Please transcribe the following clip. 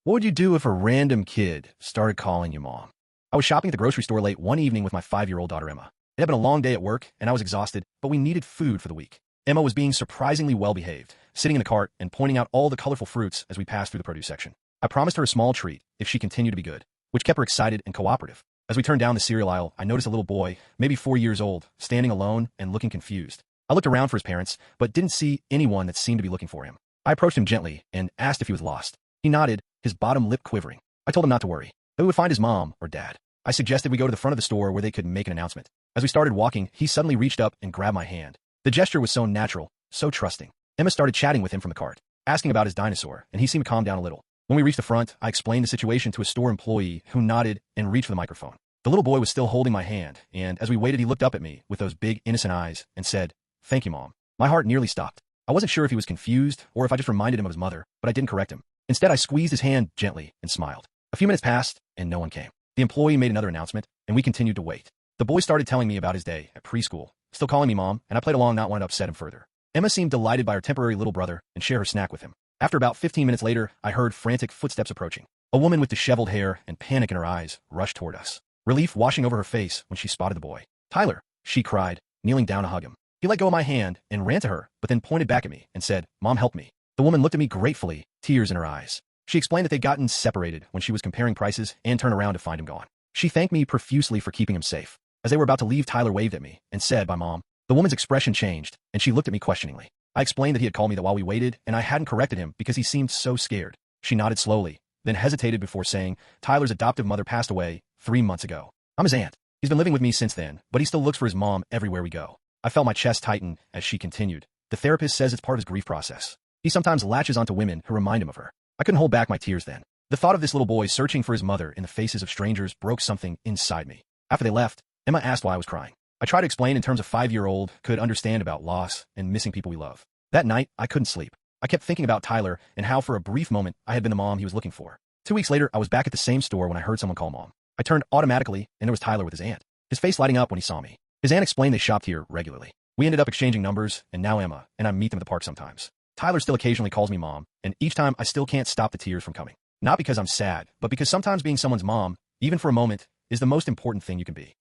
What would you do if a random kid started calling you mom? I was shopping at the grocery store late one evening with my 5-year-old daughter Emma. It had been a long day at work, and I was exhausted, but we needed food for the week. Emma was being surprisingly well-behaved, sitting in the cart and pointing out all the colorful fruits as we passed through the produce section. I promised her a small treat if she continued to be good, which kept her excited and cooperative. As we turned down the cereal aisle, I noticed a little boy, maybe 4 years old, standing alone and looking confused. I looked around for his parents, but didn't see anyone that seemed to be looking for him. I approached him gently and asked if he was lost. He nodded, his bottom lip quivering. I told him not to worry, that we would find his mom or dad. I suggested we go to the front of the store where they could make an announcement. As we started walking, he suddenly reached up and grabbed my hand. The gesture was so natural, so trusting. Emma started chatting with him from the cart, asking about his dinosaur, and he seemed to calm down a little. When we reached the front, I explained the situation to a store employee who nodded and reached for the microphone. The little boy was still holding my hand, and as we waited, he looked up at me with those big, innocent eyes and said, "Thank you, Mom." My heart nearly stopped. I wasn't sure if he was confused or if I just reminded him of his mother, but I didn't correct him. Instead, I squeezed his hand gently and smiled. A few minutes passed, and no one came. The employee made another announcement, and we continued to wait. The boy started telling me about his day at preschool, still calling me Mom, and I played along, not wanting to upset him further. Emma seemed delighted by her temporary little brother and shared her snack with him. After about 15 minutes later, I heard frantic footsteps approaching. A woman with disheveled hair and panic in her eyes rushed toward us, relief washing over her face when she spotted the boy. "Tyler," she cried, kneeling down to hug him. He let go of my hand and ran to her, but then pointed back at me and said, "Mom, help me." The woman looked at me gratefully, tears in her eyes. She explained that they'd gotten separated when she was comparing prices and turned around to find him gone. She thanked me profusely for keeping him safe. As they were about to leave, Tyler waved at me and said, "Bye, Mom." The woman's expression changed, and she looked at me questioningly. I explained that he had called me that while we waited, and I hadn't corrected him because he seemed so scared. She nodded slowly, then hesitated before saying, "Tyler's adoptive mother passed away 3 months ago. I'm his aunt. He's been living with me since then, but he still looks for his mom everywhere we go." I felt my chest tighten as she continued. "The therapist says it's part of his grief process. He sometimes latches onto women who remind him of her." I couldn't hold back my tears then. The thought of this little boy searching for his mother in the faces of strangers broke something inside me. After they left, Emma asked why I was crying. I tried to explain in terms a 5-year-old could understand about loss and missing people we love. That night, I couldn't sleep. I kept thinking about Tyler and how for a brief moment I had been the mom he was looking for. 2 weeks later, I was back at the same store when I heard someone call Mom. I turned automatically, and there was Tyler with his aunt, his face lighting up when he saw me. His aunt explained they shopped here regularly. We ended up exchanging numbers, and now Emma and I meet them at the park sometimes. Tyler still occasionally calls me Mom, and each time I still can't stop the tears from coming. Not because I'm sad, but because sometimes being someone's mom, even for a moment, is the most important thing you can be.